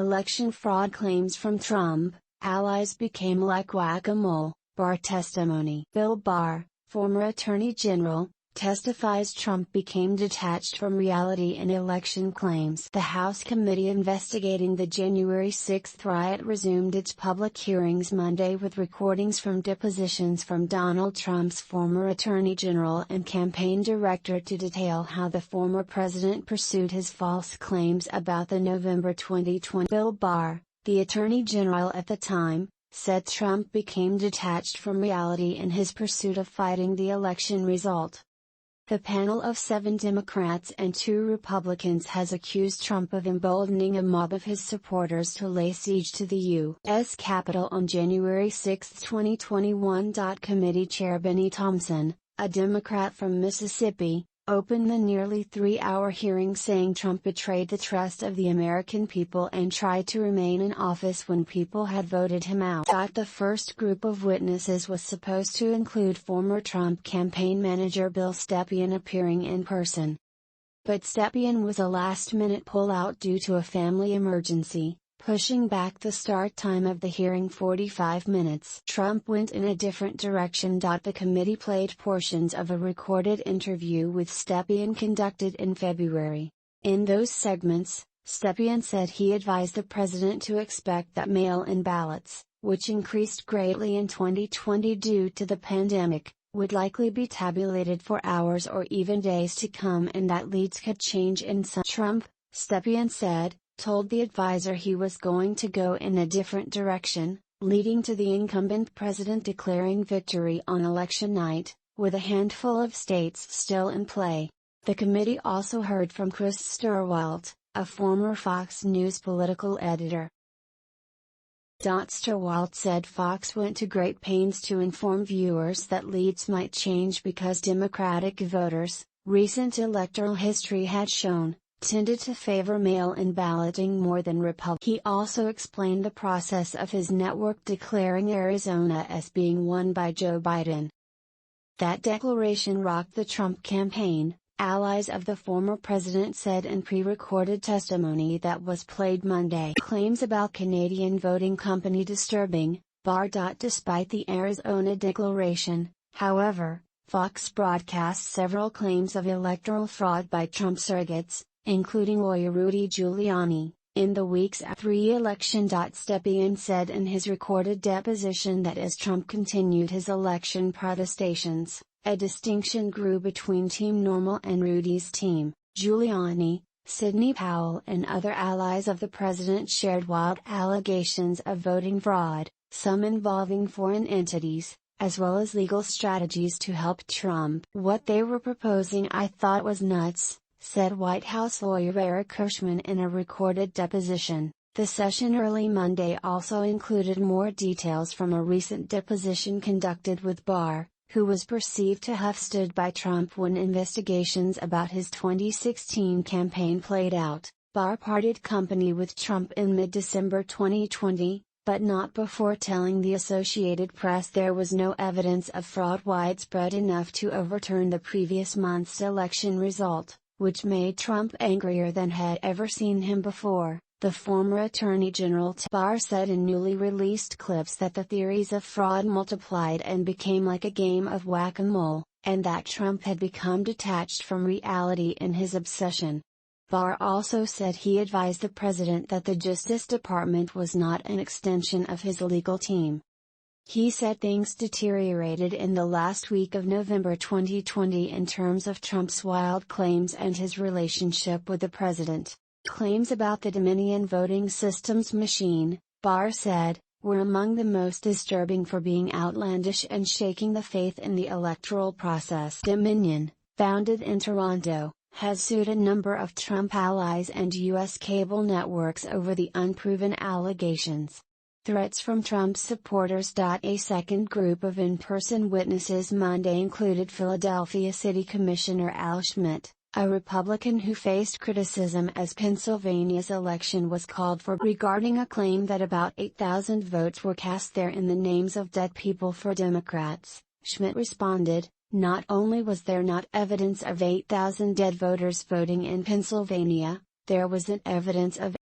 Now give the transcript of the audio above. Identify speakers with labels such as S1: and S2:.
S1: Election fraud claims from Trump, allies became like whack-a-mole, Barr testimony. Bill Barr, former Attorney General, testifies Trump became detached from reality in election claims. The House committee investigating the January 6 riot resumed its public hearings Monday with recordings from depositions from Donald Trump's former Attorney General and campaign director to detail how the former president pursued his false claims about the November 2020. Bill Barr, the Attorney General at the time, said Trump became detached from reality in his pursuit of fighting the election result. The panel of 7 Democrats and 2 Republicans has accused Trump of emboldening a mob of his supporters to lay siege to the U.S. Capitol on January 6, 2021. Committee Chair Benny Thompson, a Democrat from Mississippi, opened the nearly 3-hour hearing saying Trump betrayed the trust of the American people and tried to remain in office when people had voted him out. The first group of witnesses was supposed to include former Trump campaign manager Bill Stepien appearing in person. But Stepien was a last-minute pullout due to a family emergency, pushing back the start time of the hearing 45 minutes. Trump went in a different direction. The committee played portions of a recorded interview with Stepien conducted in February. In those segments, Stepien said he advised the president to expect that mail-in ballots, which increased greatly in 2020 due to the pandemic, would likely be tabulated for hours or even days to come and that leads could change in some. Trump, Stepien said, told the advisor he was going to go in a different direction, leading to the incumbent president declaring victory on election night, with a handful of states still in play. The committee also heard from Chris Stirwalt, a former Fox News political editor. Stirwalt said Fox went to great pains to inform viewers that leads might change because Democratic voters, recent electoral history had shown, tended to favor mail-in balloting more than Republicans. He also explained the process of his network declaring Arizona as being won by Joe Biden. That declaration rocked the Trump campaign, allies of the former president said in pre-recorded testimony that was played Monday. Claims about Canadian voting company disturbing, Barr. Despite the Arizona declaration, however, Fox broadcast several claims of electoral fraud by Trump surrogates, including lawyer Rudy Giuliani, in the weeks after re-election. Stepien said in his recorded deposition that as Trump continued his election protestations, a distinction grew between Team Normal and Rudy's team. Giuliani, Sidney Powell and other allies of the president shared wild allegations of voting fraud, some involving foreign entities, as well as legal strategies to help Trump. What they were proposing I thought was nuts, said White House lawyer Eric Kirschman in a recorded deposition. The session early Monday also included more details from a recent deposition conducted with Barr, who was perceived to have stood by Trump when investigations about his 2016 campaign played out. Barr parted company with Trump in mid-December 2020, but not before telling the Associated Press there was no evidence of fraud widespread enough to overturn the previous month's election result, which made Trump angrier than had ever seen him before. The former Attorney General Barr said in newly released clips that the theories of fraud multiplied and became like a game of whack-a-mole, and that Trump had become detached from reality in his obsession. Barr also said he advised the president that the Justice Department was not an extension of his legal team. He said things deteriorated in the last week of November 2020 in terms of Trump's wild claims and his relationship with the president. Claims about the Dominion voting systems machine, Barr said, were among the most disturbing for being outlandish and shaking the faith in the electoral process. Dominion, founded in Toronto, has sued a number of Trump allies and U.S. cable networks over the unproven allegations. Threats from Trump supporters. A second group of in-person witnesses Monday included Philadelphia City Commissioner Al Schmidt, a Republican who faced criticism as Pennsylvania's election was called for regarding a claim that about 8,000 votes were cast there in the names of dead people for Democrats. Schmidt responded, "Not only was there not evidence of 8,000 dead voters voting in Pennsylvania, there wasn't evidence of